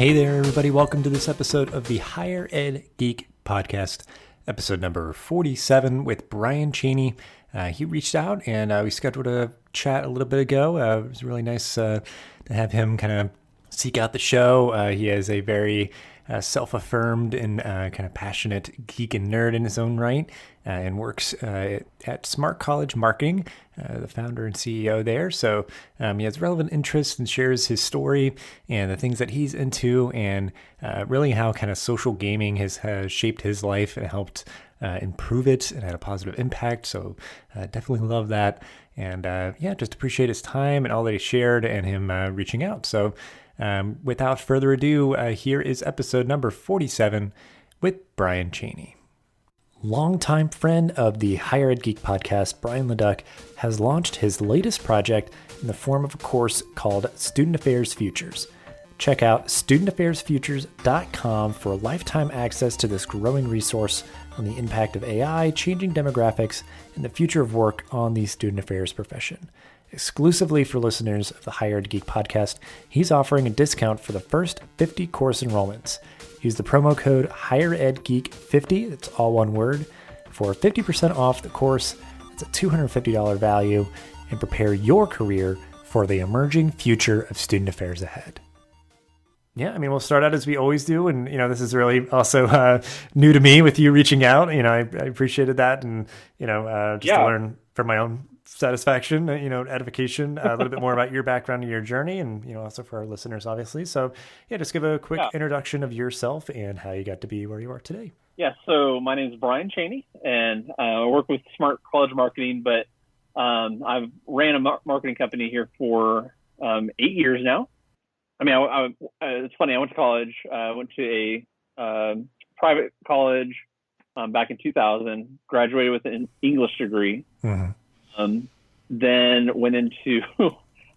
Hey there, everybody. Welcome to this episode of the Higher Ed Geek podcast, episode number 47 with Brian Chaney. He reached out and we scheduled a chat a little bit ago. It was really nice to have him kind of seek out the show. He is a very self-affirmed and kind of passionate geek and nerd in his own right, and works at Smart College Marketing, the founder and CEO there. So he has relevant interests and shares his story and the things that he's into, and really how kind of social gaming has shaped his life and helped improve it and had a positive impact. So definitely love that. And just appreciate his time and all that he shared and him reaching out. So without further ado, here is episode number 47 with Brian Chaney. Longtime friend of the Higher Ed Geek podcast, Brian Leduc, has launched his latest project in the form of a course called Student Affairs Futures. Check out studentaffairsfutures.com for lifetime access to this growing resource on the impact of AI, changing demographics, and the future of work on the student affairs profession. Exclusively for listeners of the Higher Ed Geek podcast, he's offering a discount for the first 50 course enrollments. Use the promo code HigherEdGeek50, that's all one word, for 50% off the course. It's a $250 value, and prepare your career for the emerging future of student affairs ahead. Yeah, I mean, we'll start out as we always do. And, this is really also new to me with you reaching out. I appreciated that. And, to learn from my own satisfaction, edification, a little bit more about your background and your journey, and, also for our listeners, obviously. So, just give a quick introduction of yourself and how you got to be where you are today. Yeah, so my name is Brian Chaney, and I work with Smart College Marketing, but I've ran a marketing company here for 8 years now. I mean, it's funny. I went to college. I went to a private college back in 2000. Graduated with an English degree. Mm-hmm. Then went into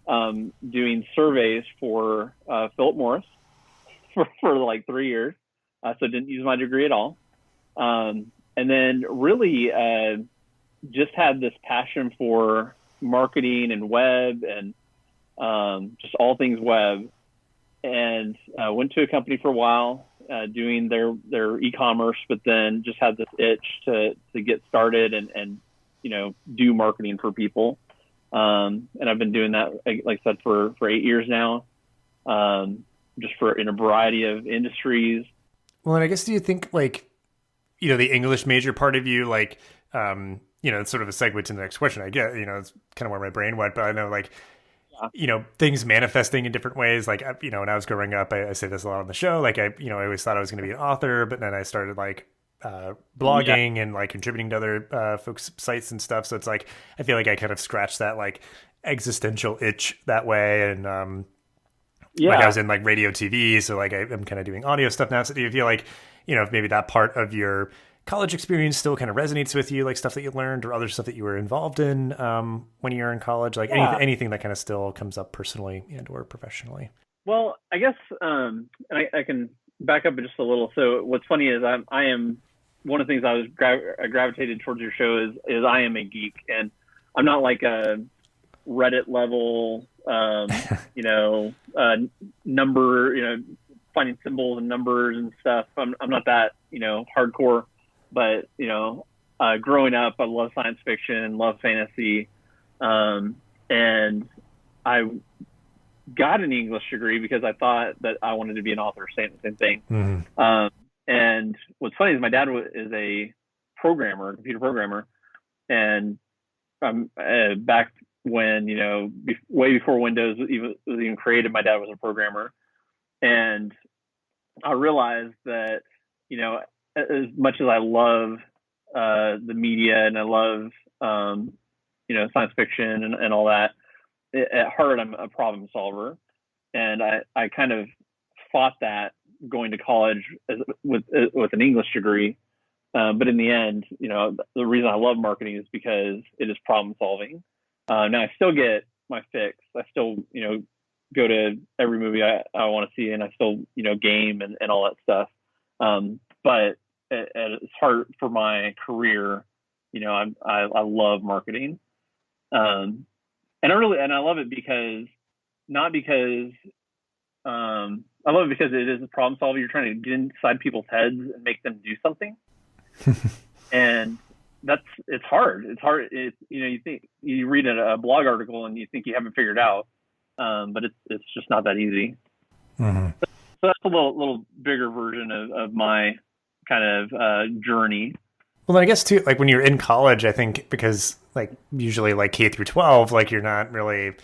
doing surveys for Philip Morris for like 3 years. So didn't use my degree at all. And then really just had this passion for marketing and web and just all things web. And went to a company for a while doing their e-commerce, but then just had this itch to get started and do marketing for people. And I've been doing that, like I said, for 8 years now, just in a variety of industries. Well, and I guess, do you think the English major part of you, it's sort of a segue to the next question. I get, it's kind of where my brain went, but I know things manifesting in different ways. When I was growing up, I say this a lot on the show, I always thought I was going to be an author, but then I started blogging and contributing to other folks' sites and stuff. So it's I feel like I kind of scratched that existential itch that way. And I was in radio, TV. So I'm kind of doing audio stuff now. So do you feel if maybe that part of your college experience still kind of resonates with you, stuff that you learned or other stuff that you were involved in when you were in college, anything that kind of still comes up personally and or professionally? Well, I guess I can back up just a little. So what's funny is I am one of the things I gravitated towards your show is I am a geek, and I'm not like a Reddit level, number, finding symbols and numbers and stuff. I'm not that, hardcore. But, growing up, I love science fiction, love fantasy. And I got an English degree because I thought that I wanted to be an author, same thing. Mm-hmm. And what's funny is my dad is a computer programmer. And back when, way before Windows was even created, my dad was a programmer. And I realized that, as much as I love the media and I love science fiction and all that, at heart I'm a problem solver, and I kind of fought that going to college with an English degree, but in the end, the reason I love marketing is because it is problem solving. Now I still get my fix. I still go to every movie I want to see, and I still game and all that stuff. But at its heart for my career, I love marketing, and I love it because not because I love it because it is a problem solver. You're trying to get inside people's heads and make them do something. And it's hard. It's hard. You think you read a blog article and you think you haven't figured out, but it's just not that easy. Mm-hmm. So that's a little bigger version of my kind of journey. Well, I guess too, like when you're in college, I think because like usually like K through 12, like you're not really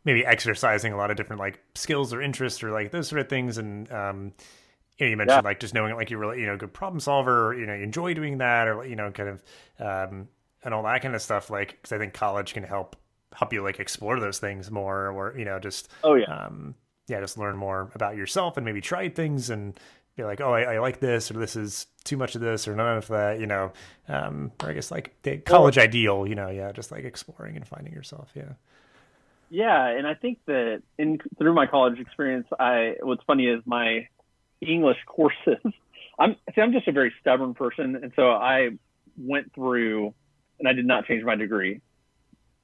maybe exercising a lot of different like skills or interests or like those sort of things. And, you mentioned like just knowing like you're really, good problem solver, you enjoy doing that or, kind of, and all that kind of stuff. Like, cause I think college can help you like explore those things more or, just, just learn more about yourself and maybe try things and be like, oh, I like this, or this is too much of this or none of that, or I guess like the college ideal, just like exploring and finding yourself. Yeah. Yeah. And I think that through my college experience, what's funny is my English courses, I'm just a very stubborn person. And so I went through and I did not change my degree,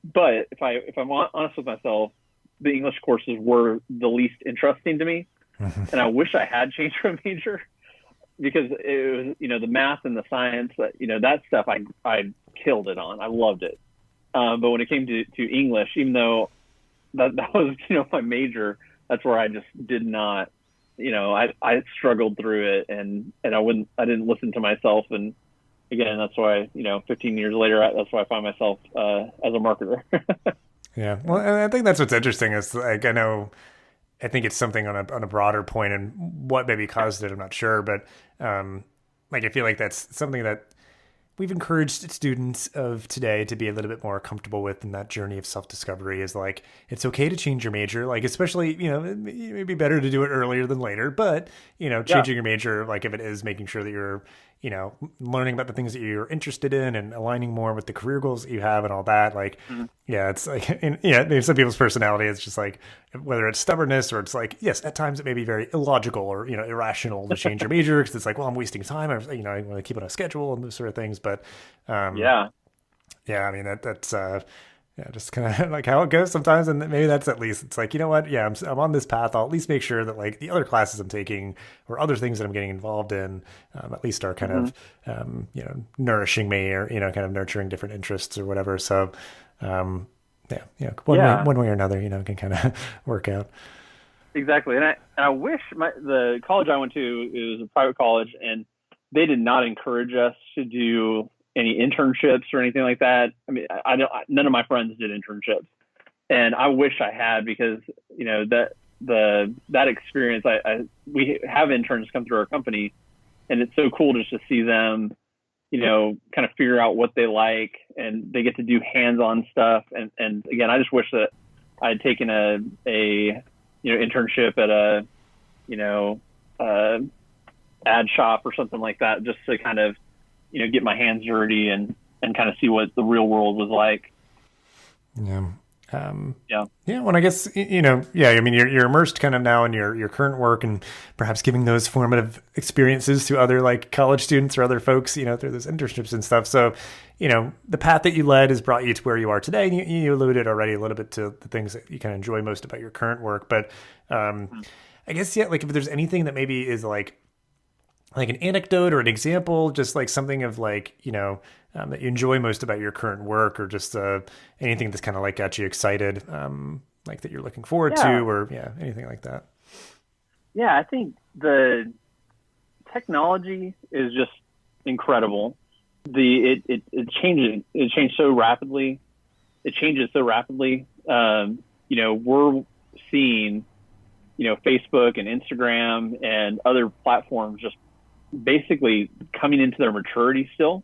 but if I'm honest with myself, the English courses were the least interesting to me. And I wish I had changed my major because it was, the math and the science, that stuff I killed it on. I loved it. But when it came to English, even though that was, my major, that's where I just did not, I struggled through it and I didn't listen to myself. And again, that's why, 15 years later, that's why I find myself as a marketer. Yeah. Well, and I think that's what's interesting is like, I think it's something on a broader point and what maybe caused it, I'm not sure. But like, I feel like that's something that we've encouraged students of today to be a little bit more comfortable with in that journey of self-discovery is like, it's okay to change your major. Like, especially, it may be better to do it earlier than later, but, changing your major, like if it is making sure that you're, learning about the things that you're interested in and aligning more with the career goals that you have and all that. Like, it's like, maybe some people's personality is just like, whether it's stubbornness or it's like, yes, at times it may be very illogical or, irrational to change your major because it's like, well, I'm wasting time. I want to keep it on a schedule and those sort of things. But, I mean, that's, just kind of like how it goes sometimes. And maybe that's at least, it's like, you know what? Yeah, I'm on this path. I'll at least make sure that like the other classes I'm taking or other things that I'm getting involved in, at least are kind of, nourishing me or, kind of nurturing different interests or whatever. So, one way or another, can kind of work out. Exactly. And I wish the college I went to, it was a private college and they did not encourage us to do any internships or anything like that. I mean, none of my friends did internships, and I wish I had because that experience. We have interns come through our company, and it's so cool just to see them, kind of figure out what they like, and they get to do hands-on stuff. And again, I just wish that I had taken a internship at a ad shop or something like that, just to kind of get my hands dirty and kind of see what the real world was like. Yeah. Well, I guess, I mean, you're immersed kind of now in your current work and perhaps giving those formative experiences to other like college students or other folks, through those internships and stuff. So, the path that you led has brought you to where you are today. And you alluded already a little bit to the things that you kind of enjoy most about your current work. But I guess, like if there's anything that maybe is like an anecdote or an example, just like something of like, that you enjoy most about your current work or just anything that's kind of like got you excited, like that you're looking forward to or anything like that. Yeah, I think the technology is just incredible. It changed so rapidly. It changes so rapidly. We're seeing, Facebook and Instagram and other platforms just basically coming into their maturity still.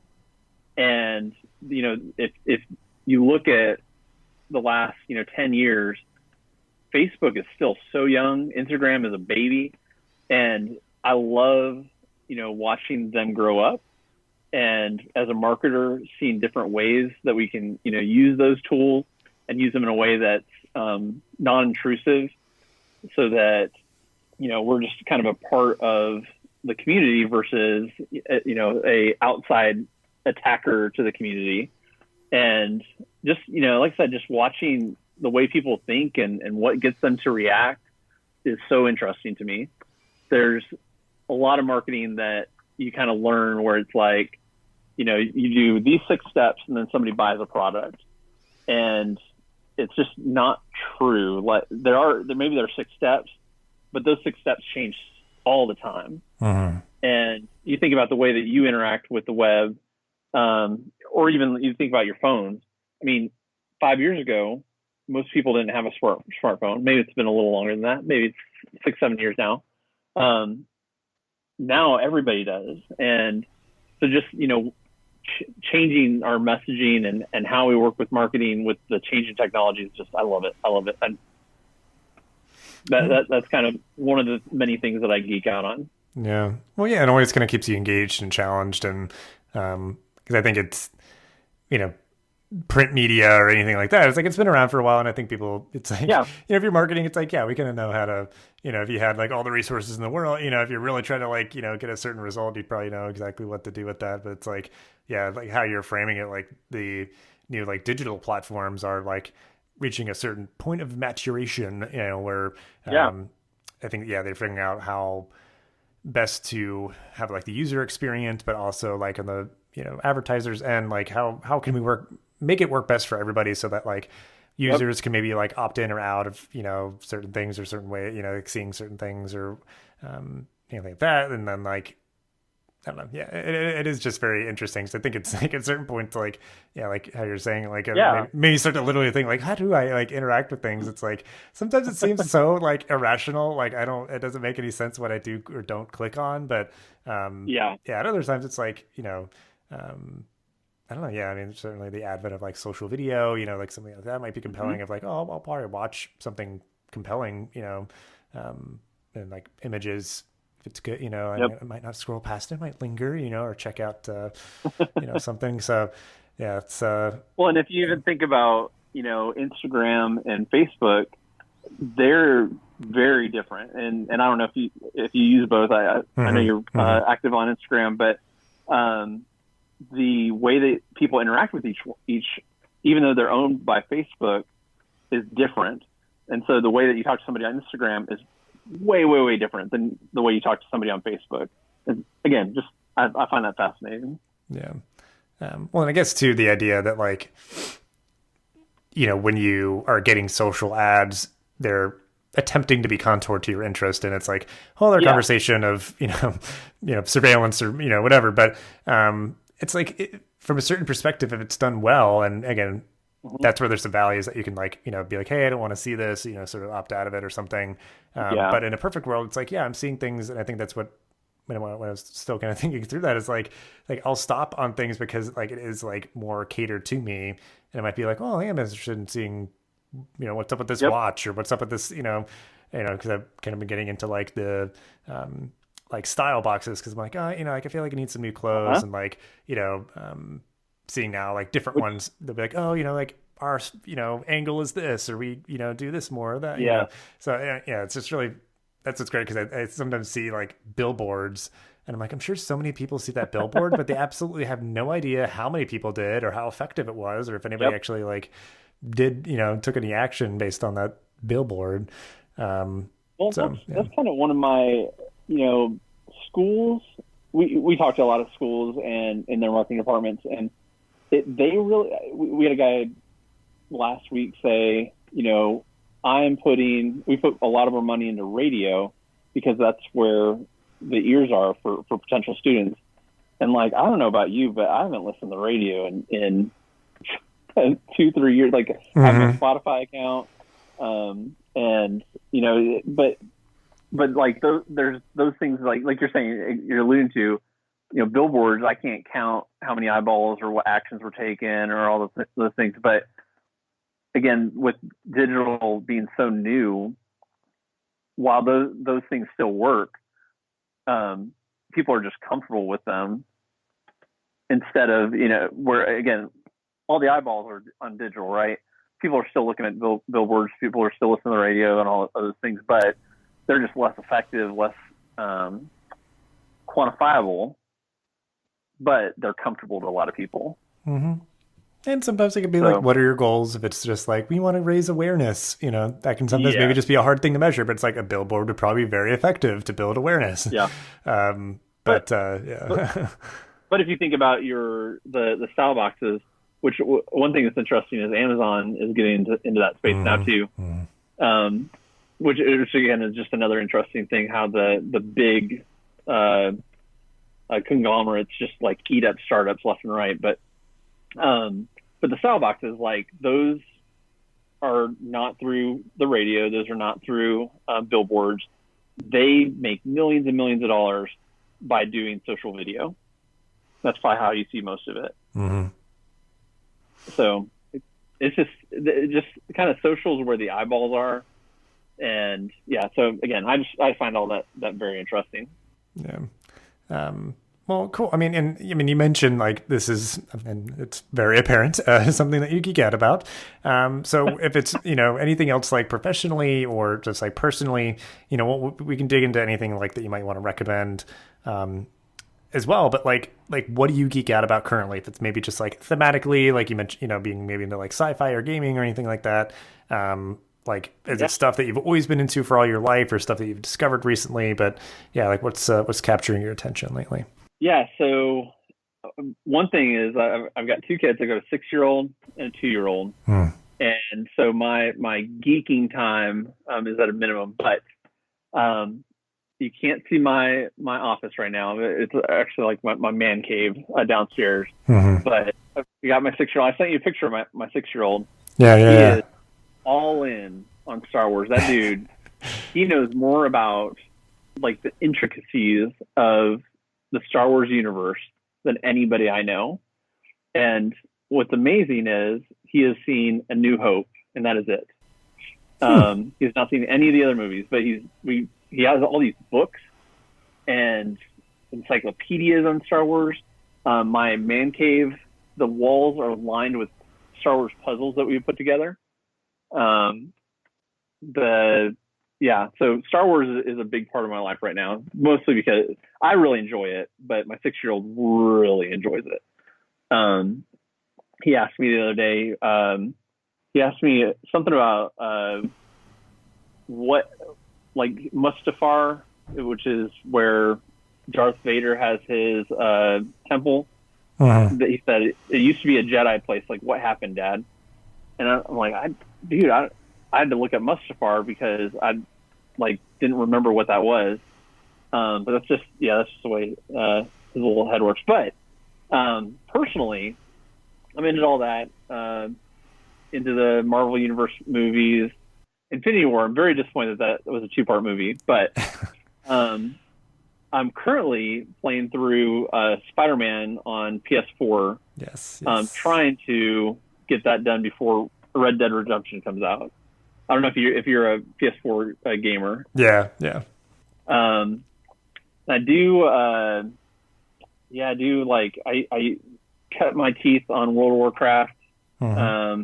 And, if you look at the last, 10 years, Facebook is still so young. Instagram is a baby. And I love, watching them grow up. And as a marketer, seeing different ways that we can, use those tools and use them in a way that's non-intrusive so that, we're just kind of a part of the community versus, a outside attacker to the community. And just, like I said, just watching the way people think and what gets them to react is so interesting to me. There's a lot of marketing that you kind of learn where it's like, you do these 6 steps and then somebody buys a product, and it's just not true. Like maybe there are 6 steps, but those 6 steps change all the time. Mm-hmm. And you think about the way that you interact with the web, or even you think about your phones. I mean, 5 years ago, most people didn't have a smartphone. Maybe it's been a little longer than that. Maybe it's 6, 7 years now. Now everybody does. And so just, changing our messaging and how we work with marketing with the changing technology is just, I love it. And that's kind of one of the many things that I geek out on. Yeah. Well, yeah, it always kind of keeps you engaged and challenged. And because I think it's, print media or anything like that, it's like it's been around for a while, and I think people, it's like, if you're marketing, it's like, we kind of know how to, if you had like all the resources in the world, if you're really trying to like, get a certain result, you'd probably know exactly what to do with that. But it's like, like how you're framing it, like the new like digital platforms are like reaching a certain point of maturation, where I think they're figuring out how best to have like the user experience, but also like on the advertisers and like how can we make it work best for everybody, so that like users can maybe like opt in or out of certain things or certain way, like seeing certain things or anything like that. And then like I don't know, it is just very interesting. So I think it's like at certain points, like like how you're saying, like maybe start to literally think like, how do I like interact with things? It's like sometimes it seems so like irrational, like it doesn't make any sense what I do or don't click on. But at other times it's like I don't know. Yeah, I mean, certainly the advent of like social video, like something like that might be compelling. Of like, I'll probably watch something compelling, and like images. If it's good, I might not scroll past it, might linger, or check out, something. So, it's. Well, and if you even think about, Instagram and Facebook, they're very different. And I don't know if you use both. I know you're active on Instagram, but the way that people interact with each, even though they're owned by Facebook, is different. And so the way that you talk to somebody on Instagram is way, way, way different than the way you talk to somebody on Facebook. And again, just I find that fascinating. Yeah. Well, and I guess too, the idea that like, when you are getting social ads, they're attempting to be contoured to your interest, and it's like whole other conversation of surveillance or whatever. But it's like from a certain perspective, if it's done well, and again, that's where there's some values that you can like, be like, hey, I don't want to see this, sort of opt out of it or something. But in a perfect world, it's like, I'm seeing things. And I think that's what, when I was still kind of thinking through that, is like I'll stop on things because like it is like more catered to me. And it might be like, oh, I am interested in seeing, what's up with this watch, or what's up with this, because I've kind of been getting into like the, like style boxes, because I'm like, like I feel like I need some new clothes, and like, seeing now like different ones, they'll be like, oh, like our, angle is this, or we, do this more or that, So it's just really, that's what's great, because I sometimes see like billboards, and I'm like, I'm sure so many people see that billboard, but they absolutely have no idea how many people did, or how effective it was, or if anybody actually like did, took any action based on that billboard. Well, that's kind of one of my, schools. We talked to a lot of schools and in their marketing departments, and they really, we had a guy last week say, we put a lot of our money into radio because that's where the ears are for potential students. And like, I don't know about you, but I haven't listened to the radio in 2-3 years. Like I have a Spotify account. And but like there's those things like you're saying, you're alluding to, billboards, I can't count how many eyeballs or what actions were taken or all those things. But again, with digital being so new, while those things still work, people are just comfortable with them instead of, where again, all the eyeballs are on digital, right? People are still looking at billboards. People are still listening to the radio and all of those things, but they're just less effective, less quantifiable, but they're comfortable to a lot of people. Mm-hmm. And sometimes it can be like, So what are your goals? If it's just like, we want to raise awareness, that can sometimes maybe yeah, just be a hard thing to measure, but it's like a billboard would probably be very effective to build awareness. yeah. Um, But but but yeah. but if you think about the style boxes, which one thing that's interesting is Amazon is getting into that space now Mm, too. mm, Um, which again is just another interesting thing how the big uh, conglomerates just like eat up startups left and right. But the style boxes, like those are not through the radio. Those are not through billboards. They make millions and millions of dollars by doing social video. That's probably how you see most of it. mm-hmm. So it's just kind of socials where the eyeballs are. And yeah, so again, I find all that very interesting. Yeah. Well, cool. I mean, and I mean, you mentioned like this is, and it's very apparent, something that you geek out about. So if it's anything else like professionally or just like personally, we can dig into anything like that you might want to recommend as well. But like what do you geek out about currently? If it's maybe just like thematically, like you mentioned, being maybe into like sci-fi or gaming or anything like that. Like, is Yeah. it stuff that you've always been into for all your life, or stuff that you've discovered recently? But yeah, like what's capturing your attention lately? Yeah. So one thing is I've got two kids. I got a 6-year-old and a 2-year-old. Hmm. And so my geeking time is at a minimum, but you can't see my office right now. It's actually like my man cave downstairs. Mm-hmm. But I got my 6-year-old. I sent you a picture of my 6-year-old. Yeah, He yeah, is all in on Star Wars. That dude, he knows more about like the intricacies of the Star Wars universe than anybody I know. And what's amazing is he has seen A New Hope, and that is it. yeah. He's not seen any of the other movies, but he has all these books and encyclopedias on Star Wars. My man cave, the walls are lined with Star Wars puzzles that we put together. So Star Wars is a big part of my life right now, mostly because I really enjoy it, but my 6-year-old really enjoys it. He asked me the other day, he asked me something about what, like Mustafar, which is where Darth Vader has his temple. Uh-huh. That he said it used to be a Jedi place. Like, what happened, Dad? And I'm like, I had to look at Mustafar because I didn't remember what that was. But that's just the way his little head works. But personally, I'm into all that, into the Marvel Universe movies. Infinity War, I'm very disappointed that was a 2-part movie, but I'm currently playing through Spider-Man on PS4. Yes. Trying to get that done before Red Dead Redemption comes out. I don't know if you're a PS4 gamer. Yeah. I do. I do. Like I cut my teeth on World of Warcraft. Mm-hmm.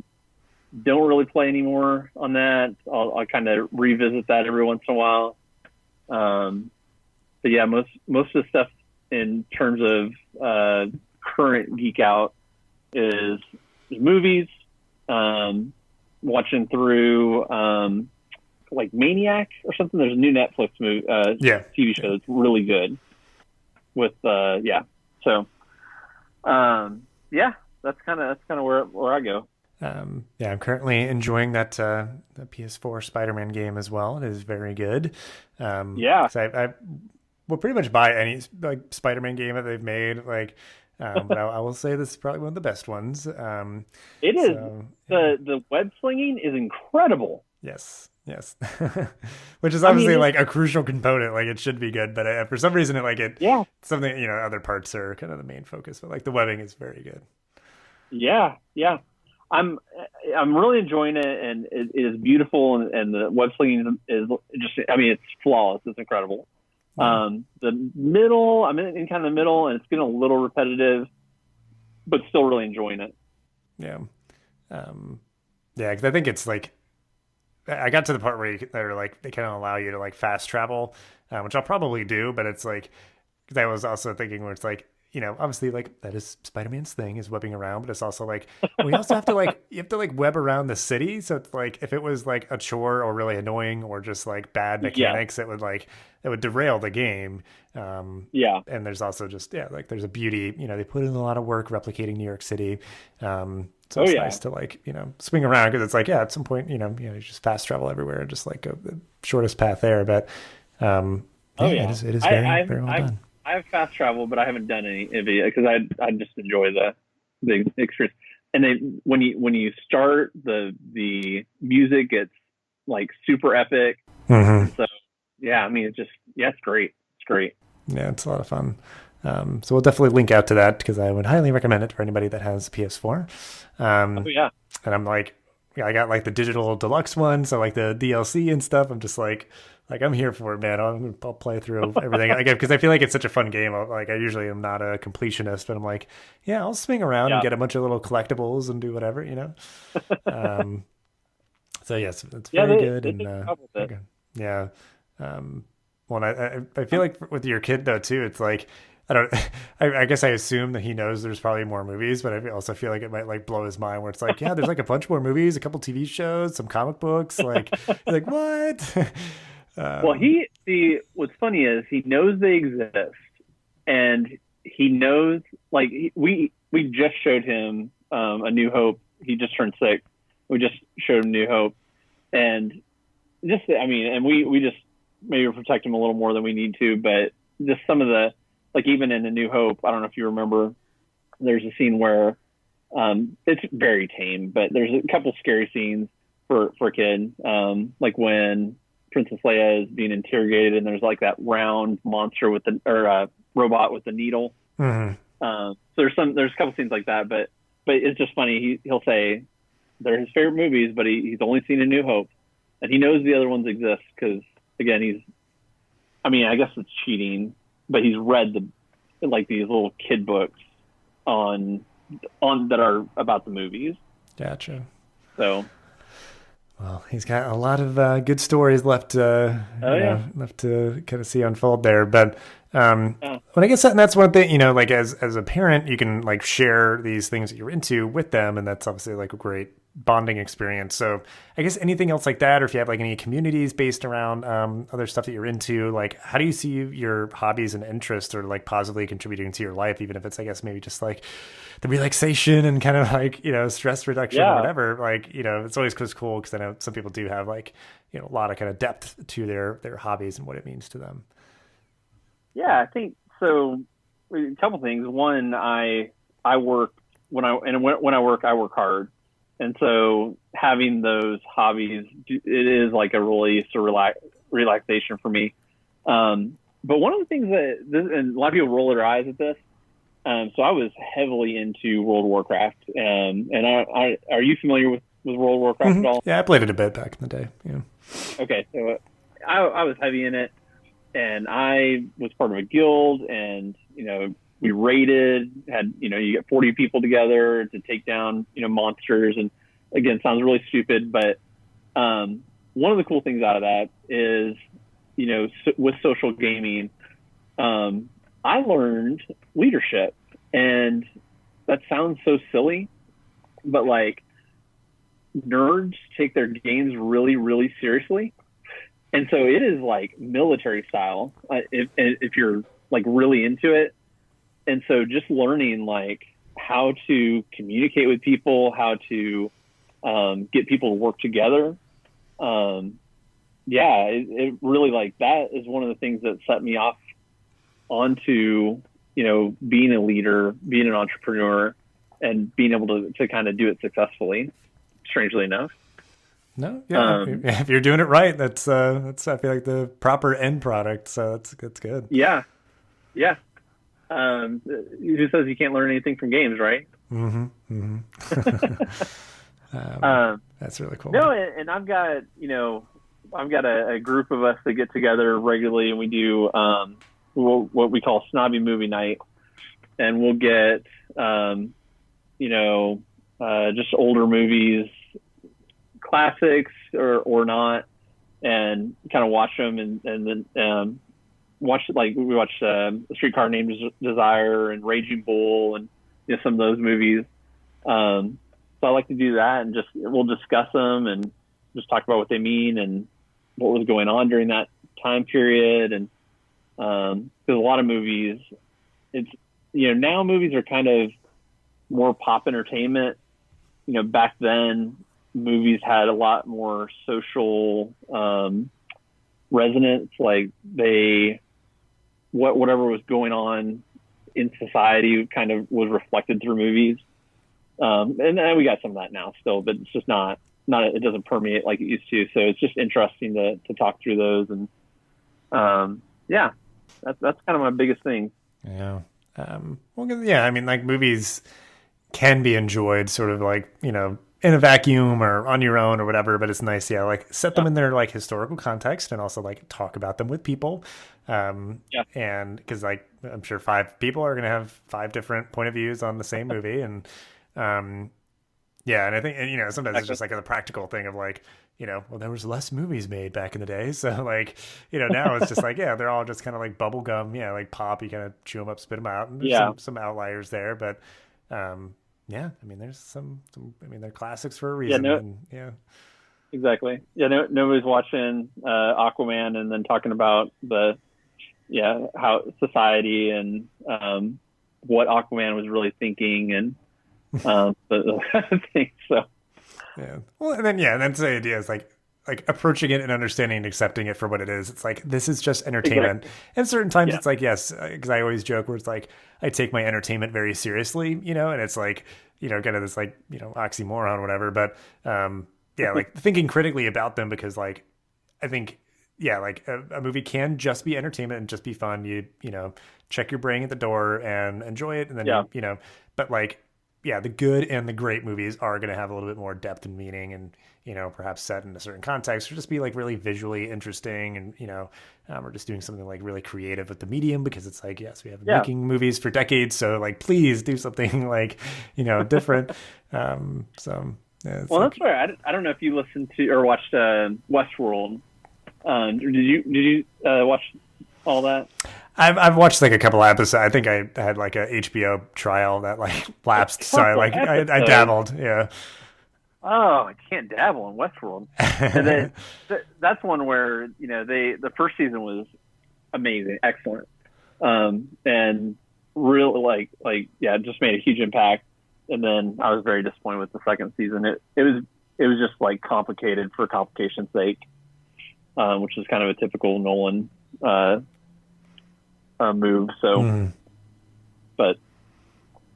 Don't really play anymore on that. I'll kind of revisit that every once in a while. But yeah, most of the stuff in terms of current geek out is movies. Watching through like Maniac or something. There's a new Netflix movie, TV show that's really good. With so that's kind of where I go. I'm currently enjoying that the PS4 Spider-Man game as well. It is very good. I will pretty much buy any like Spider-Man game that they've made. Like, but I will say this is probably one of the best ones. It is. The web slinging is incredible. Yes. Which is obviously like a crucial component. Like it should be good, but for some reason something other parts are kind of the main focus. But like the webbing is very good. Yeah. I'm really enjoying it, and it is beautiful, and the web slinging is just. I mean, it's flawless. It's incredible. The middle, I'm in kind of the middle, and it's getting a little repetitive, but still really enjoying it. Yeah. Because I think it's like I got to the part where they're like they kind of allow you to like fast travel, which I'll probably do, but it's like because I was also thinking where it's like obviously like that is Spider-Man's thing is webbing around, but it's also like we also have to like you have to like web around the city. So it's like if it was like a chore or really annoying or just like bad Yeah. mechanics, it would derail the game. Yeah. And there's also just like there's a beauty. They put in a lot of work replicating New York City. So Oh it's yeah. nice to like swing around because it's like at some point you just fast travel everywhere and just like go the shortest path there. But Oh yeah. it is very very well done. I have fast travel, but I haven't done any of it because I just enjoy the experience. And then when you start, the music gets like super epic. Mm-hmm. So yeah, I mean it's great. It's great. Yeah, it's a lot of fun. So we'll definitely link out to that because I would highly recommend it for anybody that has a PS4. Oh yeah. And I'm like, I got like the digital deluxe one, so like the DLC and stuff. I'm just like I'm here for it, man. I'll play through everything again because I feel like it's such a fun game. Like I usually am not a completionist, but I'm like, yeah, I'll swing around and get a bunch of little collectibles and do whatever. So yes, it's very good and okay. Yeah. Well, I feel like with your kid though too, it's like I don't. I guess I assume that he knows there's probably more movies, but I also feel like it might like blow his mind where it's like, yeah, there's like a bunch more movies, a couple TV shows, some comic books. Like, like what? Well, what's funny is he knows they exist, and he knows like we just showed him A New Hope. He just turned 6. We just showed him New Hope, and and we just maybe protect him a little more than we need to, but just some of the like even in A New Hope, I don't know if you remember, there's a scene where it's very tame, but there's a couple scary scenes for a kid, like when Princess Leia is being interrogated and there's like that round monster with robot with the needle. Mm-hmm. So there's a couple scenes like that, but it's just funny. He'll say they're his favorite movies, but he's only seen A New Hope, and he knows the other ones exist because again, I guess it's cheating, but he's read these little kid books on that are about the movies. Gotcha. So. Well, he's got a lot of good stories left left to kind of see unfold there. But when I guess that's one thing, like as a parent, you can like share these things that you're into with them, and that's obviously like a great bonding experience. So I guess anything else like that, or if you have like any communities based around other stuff that you're into, like how do you see your hobbies and interests or like positively contributing to your life, even if it's, I guess, maybe just like the relaxation and kind of like, stress reduction or whatever, like, it's always cool because I know some people do have like, a lot of kind of depth to their hobbies and what it means to them. Yeah, I think so. A couple things. One, I work when I work, I work hard. And so having those hobbies, it is like a release or relaxation for me. But one of the things and a lot of people roll their eyes at this. So I was heavily into World of Warcraft. And are you familiar with World of Warcraft at all? Yeah, I played it a bit back in the day. Yeah. Okay, so I was heavy in it, and I was part of a guild, and we raided, you get 40 people together to take down, monsters. And again, sounds really stupid, but one of the cool things out of that is, with social gaming, I learned leadership. And that sounds so silly, but like nerds take their games really, really seriously. And so it is like military style if you're like really into it. And so just learning like how to communicate with people, how to get people to work together. It really like that is one of the things that set me off onto, being a leader, being an entrepreneur, and being able to kind of do it successfully, strangely enough. No, yeah. If you're doing it right, that's I feel like the proper end product. So that's good. Yeah. Yeah. Who says you can't learn anything from games, right? Mm-hmm. That's really cool. No, and I've got a group of us that get together regularly, and we do what we call snobby movie night, and we'll get just older movies, classics or not, and kind of watch them, and then watched we watched A Streetcar Named Desire and Raging Bull and some of those movies. So I like to do that, and we'll discuss them and just talk about what they mean and what was going on during that time period. And because a lot of movies, it's now movies are kind of more pop entertainment. Back then movies had a lot more social resonance. Like whatever was going on in society kind of was reflected through movies. And we got some of that now still, but it's just not it doesn't permeate like it used to. So it's just interesting to talk through those. And that's kind of my biggest thing. Yeah. Well, yeah, I mean, like, movies can be enjoyed sort of like, in a vacuum or on your own or whatever, but it's nice, like set them in their like historical context and also like talk about them with people. And because like I'm sure 5 people are going to have 5 different point of views on the same movie. And and I think, and sometimes it's just like a practical thing of like, well, there was less movies made back in the day. So like, now it's just like, they're all just kind of like bubble gum, like pop, you kind of chew them up, spit them out. And there's some outliers there, but I mean, there's some, they're classics for a reason. Exactly. Yeah. Nobody's watching Aquaman and then talking about how society and what Aquaman was really thinking and the things. So. Yeah. Well, and then the idea is like approaching it and understanding and accepting it for what it is. It's like, this is just entertainment. Exactly. And certain times it's like, yes, because I always joke where it's like, I take my entertainment very seriously, and it's like, kind of this like, oxymoron or whatever. But like thinking critically about them, because like, I think, like a movie can just be entertainment and just be fun. You check your brain at the door and enjoy it. And then, but like, the good and the great movies are going to have a little bit more depth and meaning and, perhaps set in a certain context or just be like really visually interesting and, or just doing something like really creative with the medium, because it's like, yes, we have been making movies for decades. So like, please do something like, different. Well, that's right. I don't know if you listened to or watched Westworld. Did you watch all that? I've watched like a couple episodes. I think I had like a HBO trial that like lapsed, so I dabbled. Yeah. Oh, I can't dabble in Westworld. And then that's one where the first season was amazing, excellent, and really it just made a huge impact. And then I was very disappointed with the second season. It was just like complicated for complication's sake, which is kind of a typical Nolan move. So, but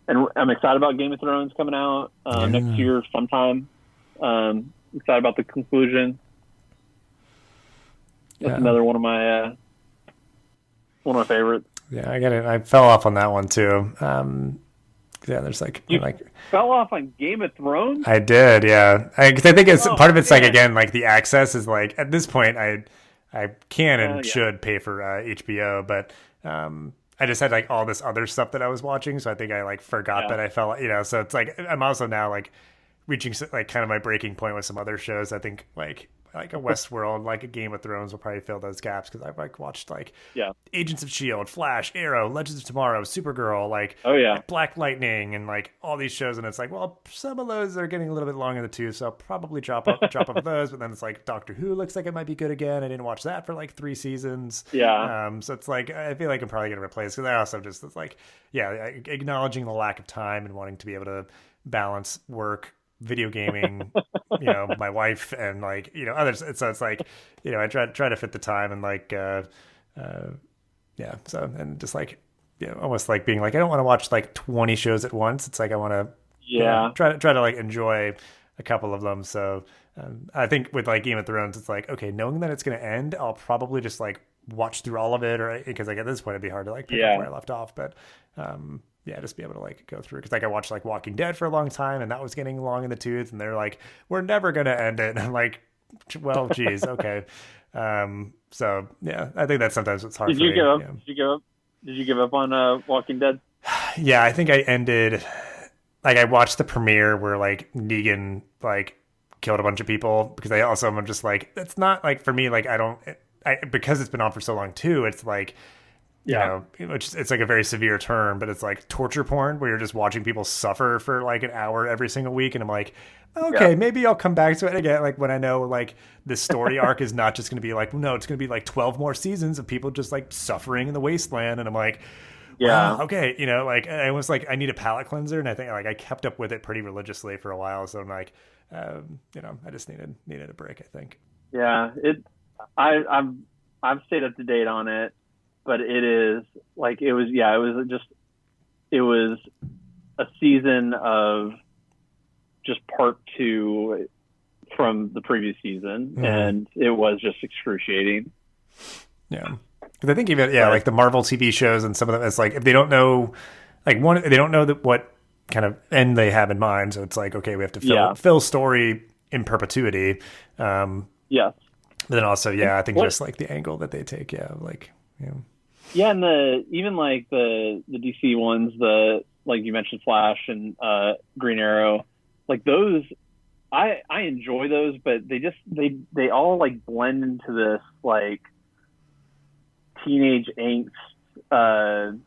I'm excited about Game of Thrones coming out next year sometime. Excited about the conclusion. That's another one of my favorites. Yeah, I get it. I fell off on that one too. There's like you fell off on Game of Thrones. I did, yeah. Because I think it's part of it's like, again, like the access is like at this point I can and should pay for HBO, but I just had like all this other stuff that I was watching, so I think I like forgot that I fell. So it's like I'm also now like reaching like kind of my breaking point with some other shows. I think like a Westworld, like a Game of Thrones will probably fill those gaps, because I've like watched like Agents of S.H.I.E.L.D., Flash, Arrow, Legends of Tomorrow, Supergirl, like Black Lightning, and like all these shows, and it's like, well, some of those are getting a little bit long in the tooth, so I'll probably drop off those. But then it's like Doctor Who looks like it might be good again. I didn't watch that for like 3 seasons. So it's like I feel like I'm probably gonna replace, because I also just it's like acknowledging the lack of time and wanting to be able to balance work, video gaming, my wife, and like others. So it's like I try to fit the time, and like so, and just like almost like being like, I don't want to watch like 20 shows at once. It's like I want to try to like enjoy a couple of them. So I think with like Game of Thrones, it's like, okay, knowing that it's going to end, I'll probably just like watch through all of it, or because like at this point it'd be hard to like pick up where I left off. But just be able to like go through, because like I watched like Walking Dead for a long time, and that was getting long in the tooth, and they're like, we're never gonna end it. And I'm like, well, geez, okay. So I think that's sometimes what's hard. Did you give up on Walking Dead? Yeah, I think I ended. Like I watched the premiere where like Negan like killed a bunch of people, because I'm just like, that's not like for me. Like I don't because it's been on for so long too, it's like, you know, it's like a very severe term, but it's like torture porn where you're just watching people suffer for like an hour every single week. And I'm like, okay, maybe I'll come back to it again. Like when I know like this story arc is not just going to be like, no, it's going to be like 12 more seasons of people just like suffering in the wasteland. And I'm like, wow, okay. You know, like I was like, I need a palate cleanser. And I think like I kept up with it pretty religiously for a while. So I'm like, you know, I just needed a break, I think. Yeah. I've stayed up to date on it. But it is like it was a season of just part 2 from the previous season, and it was just excruciating. Yeah, because I think even like the Marvel TV shows and some of them, it's like if they don't know, like they don't know what kind of end they have in mind, so it's like okay, we have to fill story in perpetuity. Yes, but then also I think just like the angle that they take, like. Yeah, and even like the DC ones, like you mentioned, Flash and Green Arrow, like those, I enjoy those, but they all like blend into this like teenage angst, kind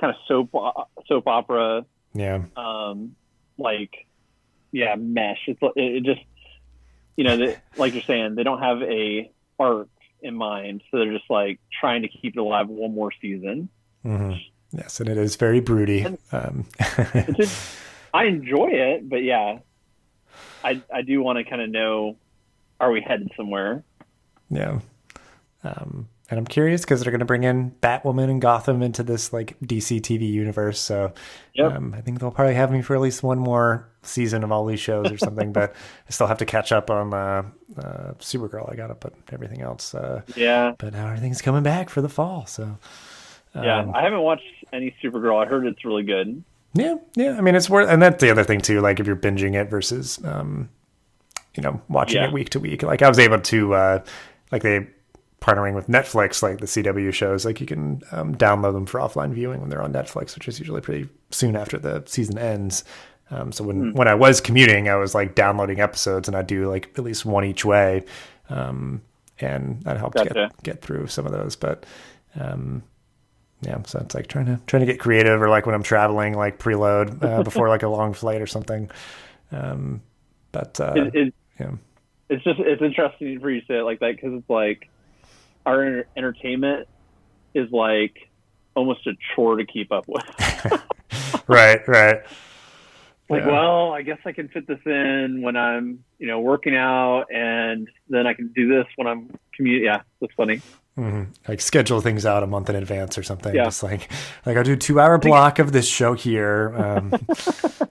of soap opera, mesh. It just like you're saying, they don't have a arc in mind, so they're just like trying to keep it alive one more season. Yes, and it is very broody. I enjoy it, but I do want to kind of know, are we headed somewhere? And I'm curious because they're going to bring in Batwoman and Gotham into this like DC TV universe. So I think they'll probably have me for at least one more season of all these shows or something. But I still have to catch up on Supergirl. I got to put everything else. But now everything's coming back for the fall. So I haven't watched any Supergirl. I heard it's really good. Yeah. I mean, it's worth, and that's the other thing too. Like if you're binging it versus watching it week to week. Like I was able to partnering with Netflix, like the CW shows, like you can download them for offline viewing when they're on Netflix, which is usually pretty soon after the season ends. So when I was commuting, I was like downloading episodes, and I'd do like at least one each way, and that helped get through some of those. But so it's like trying to get creative, or like when I'm traveling, like preload before like a long flight or something. It's interesting for you to say it like that, because it's like our entertainment is like almost a chore to keep up with. Right. Like, well, I guess I can fit this in when I'm, working out, and then I can do this when I'm commuting. Yeah, that's funny. Mm-hmm. Like schedule things out a month in advance or something. Yeah. Just like I'll do a 2-hour block of this show here.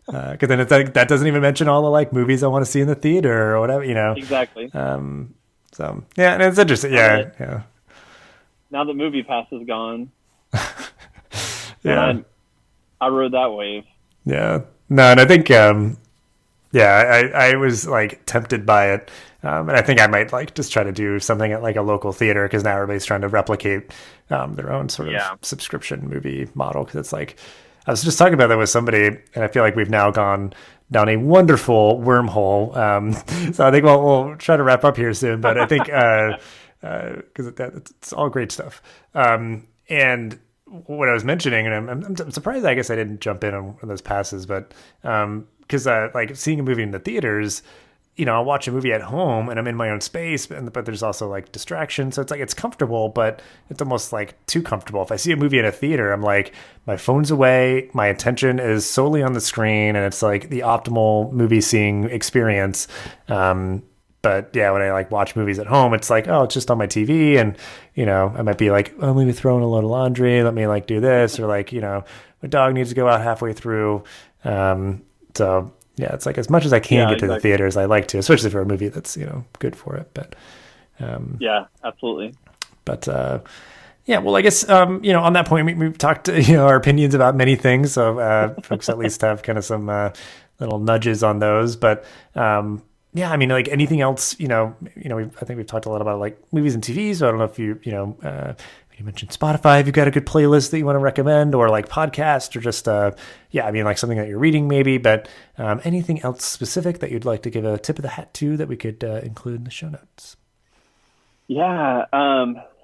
Cause then it's like, that doesn't even mention all the like movies I want to see in the theater or whatever, Exactly. So and it's interesting. Yeah. Now that Movie Pass is gone. I rode that wave. Yeah. No, and I think, I was like tempted by it. And I think I might like just try to do something at like a local theater, because now everybody's trying to replicate their own sort of subscription movie model. Because it's like, I was just talking about that with somebody, and I feel like we've now gone down a wonderful wormhole. So I think we'll try to wrap up here soon. But I think because it's all great stuff. And what I was mentioning, and I'm surprised, I guess I didn't jump in on those passes, but because like seeing a movie in the theaters, I'll watch a movie at home and I'm in my own space, but there's also like distraction. So it's like, it's comfortable, but it's almost like too comfortable. If I see a movie in a theater, I'm like, my phone's away, my attention is solely on the screen, and it's like the optimal movie seeing experience. But when I like watch movies at home, it's like, oh, it's just on my TV, and I might be like, oh, let me throw in a load of laundry, let me like do this, or like my dog needs to go out halfway through. So it's like, as much as I can get to the theaters, I like to, especially for a movie that's good for it. But absolutely. But well, I guess on that point, we've talked our opinions about many things, so folks at least have kind of some little nudges on those. But I mean, like anything else, I think we've talked a lot about like movies and TV. So I don't know if you you mentioned Spotify. If you've got a good playlist that you want to recommend, or like podcast, or just like something that you're reading maybe. But anything else specific that you'd like to give a tip of the hat to that we could include in the show notes? Yeah.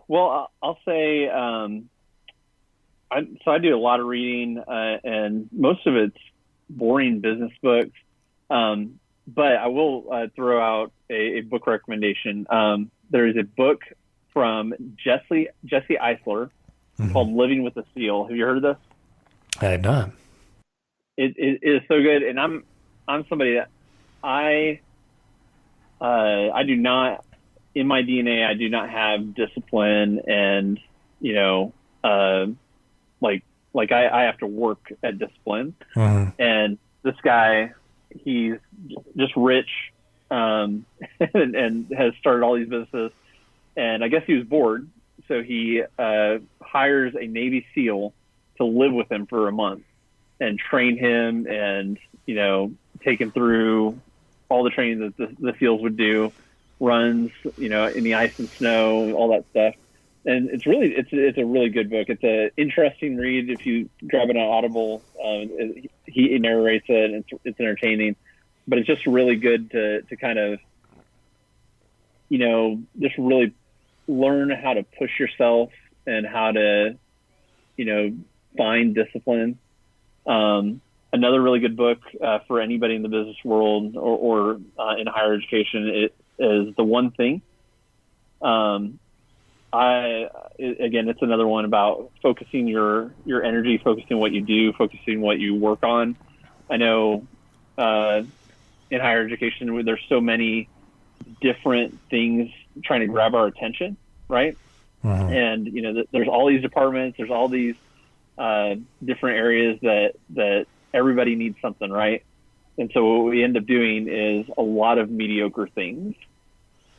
Well, I'll say I do a lot of reading, and most of it's boring business books. But I will throw out a book recommendation. There is a book from Jesse Eisler called Living with a Seal. Have you heard of this? I had not. It is so good, and I'm somebody that I do not, in my DNA, I do not have discipline, and like I have to work at discipline. And this guy, he's just rich, and has started all these businesses. And I guess he was bored, so he hires a Navy SEAL to live with him for a month and train him, and take him through all the training that the SEALs would do, runs, in the ice and snow, all that stuff. And it's a really good book. It's an interesting read if you grab it on Audible. He narrates it, and it's entertaining, but it's just really good to kind of just really learn how to push yourself and how to find discipline. Another really good book for anybody in the business world or in higher education is The One Thing. It's another one about focusing your energy, focusing what you do, focusing what you work on. I know in higher education there's so many different things trying to grab our attention, right? And there's all these departments, there's all these different areas that everybody needs something, right? And so what we end up doing is a lot of mediocre things.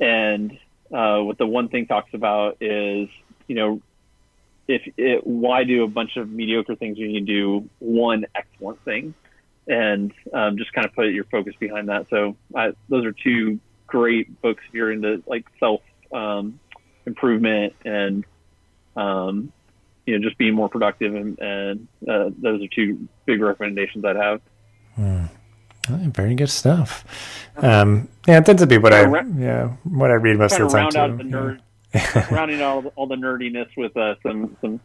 And what The One Thing talks about is, why do a bunch of mediocre things when you do one excellent thing, and just kind of put your focus behind that. So those are two great books if you're into like self improvement and just being more productive, and those are two big recommendations I'd have. Very good stuff. It tends to be what I read most of the time too. Rounding out all the nerdiness with some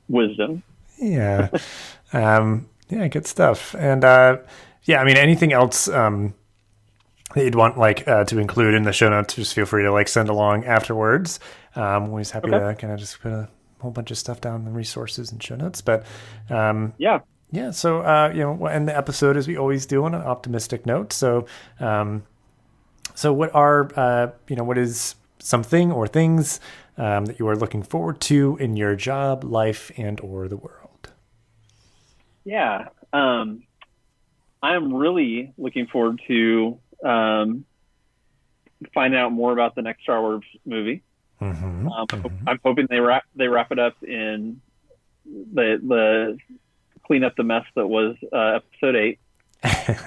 wisdom. Yeah. Good stuff. And anything else that you'd want to include in the show notes, just feel free to send along afterwards. I'm always happy to kind of just put a whole bunch of stuff down in the resources and show notes. But so we'll end the episode as we always do on an optimistic note. So what are what is something or things that you are looking forward to in your job, life, and or the world? Yeah, I am really looking forward to finding out more about the next Star Wars movie. I'm hoping they wrap it up in the clean up the mess that was episode 8. There's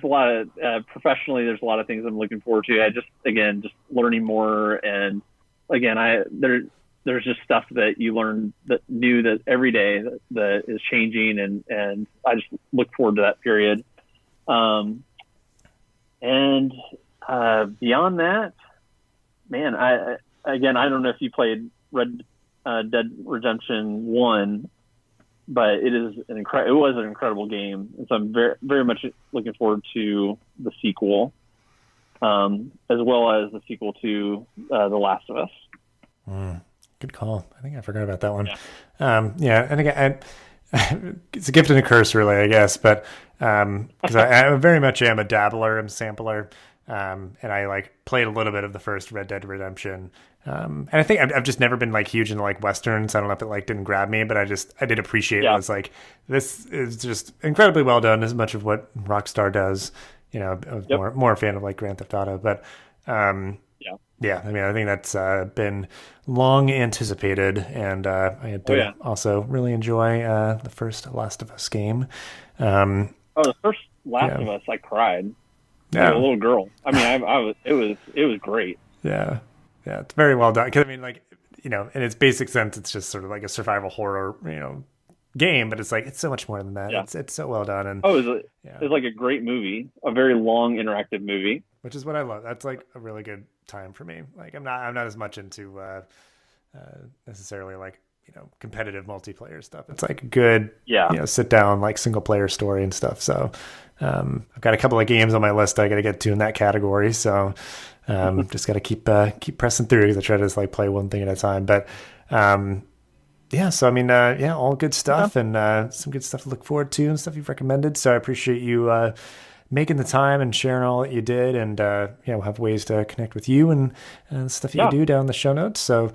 a lot of professionally, there's a lot of things I'm looking forward to. I just learning more, and there's just stuff that you learn that every day that is changing, and I just look forward to that period. And beyond that, man, I don't know if you played Red Dead Redemption 1, but it was an incredible game, and so I'm very, very much looking forward to the sequel, as well as the sequel to The Last of Us. Good call. I think I forgot about that one. And again, it's a gift and a curse, really, I guess, but because I very much am a dabbler and sampler, and I played a little bit of the first Red Dead Redemption. And I think I've just never been huge into Westerns. I don't know if it didn't grab me, but I did appreciate it. I was this is just incredibly well done, as much of what Rockstar does. More a fan of Grand Theft Auto, but I think that's been long anticipated, and I did also really enjoy the first Last of Us game. The first Last of Us, I cried. like a little girl. I mean, it was great. Yeah. Yeah. It's very well done. Cause I mean, like, in its basic sense, it's just sort of like a survival horror, game, but it's like, it's so much more than that. Yeah. It's so well done. And it was like a great movie, a very long interactive movie. Which is what I love. That's like a really good time for me. Like I'm not as much into, necessarily like, competitive multiplayer stuff. It's like good, sit down, like single player story and stuff. So, I've got a couple of games on my list I got to get to in that category. So, just got to keep pressing through because I try to just like play one thing at a time. But, so I mean, all good stuff and some good stuff to look forward to and stuff you've recommended. So I appreciate you making the time and sharing all that you did. And we'll have ways to connect with you and stuff you do down in the show notes. So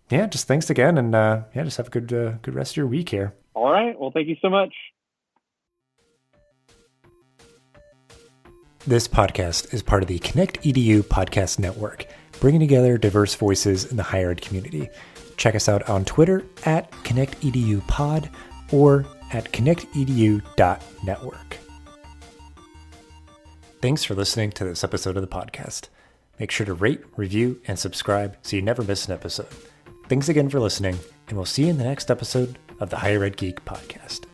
just thanks again, and just have a good rest of your week here. All right. Well, thank you so much. This podcast is part of the Connect EDU podcast network, bringing together diverse voices in the higher ed community. Check us out on Twitter at ConnectEDUPod or at connectedu.network. Thanks for listening to this episode of the podcast. Make sure to rate, review, and subscribe so you never miss an episode. Thanks again for listening, and we'll see you in the next episode of the Higher Ed Geek podcast.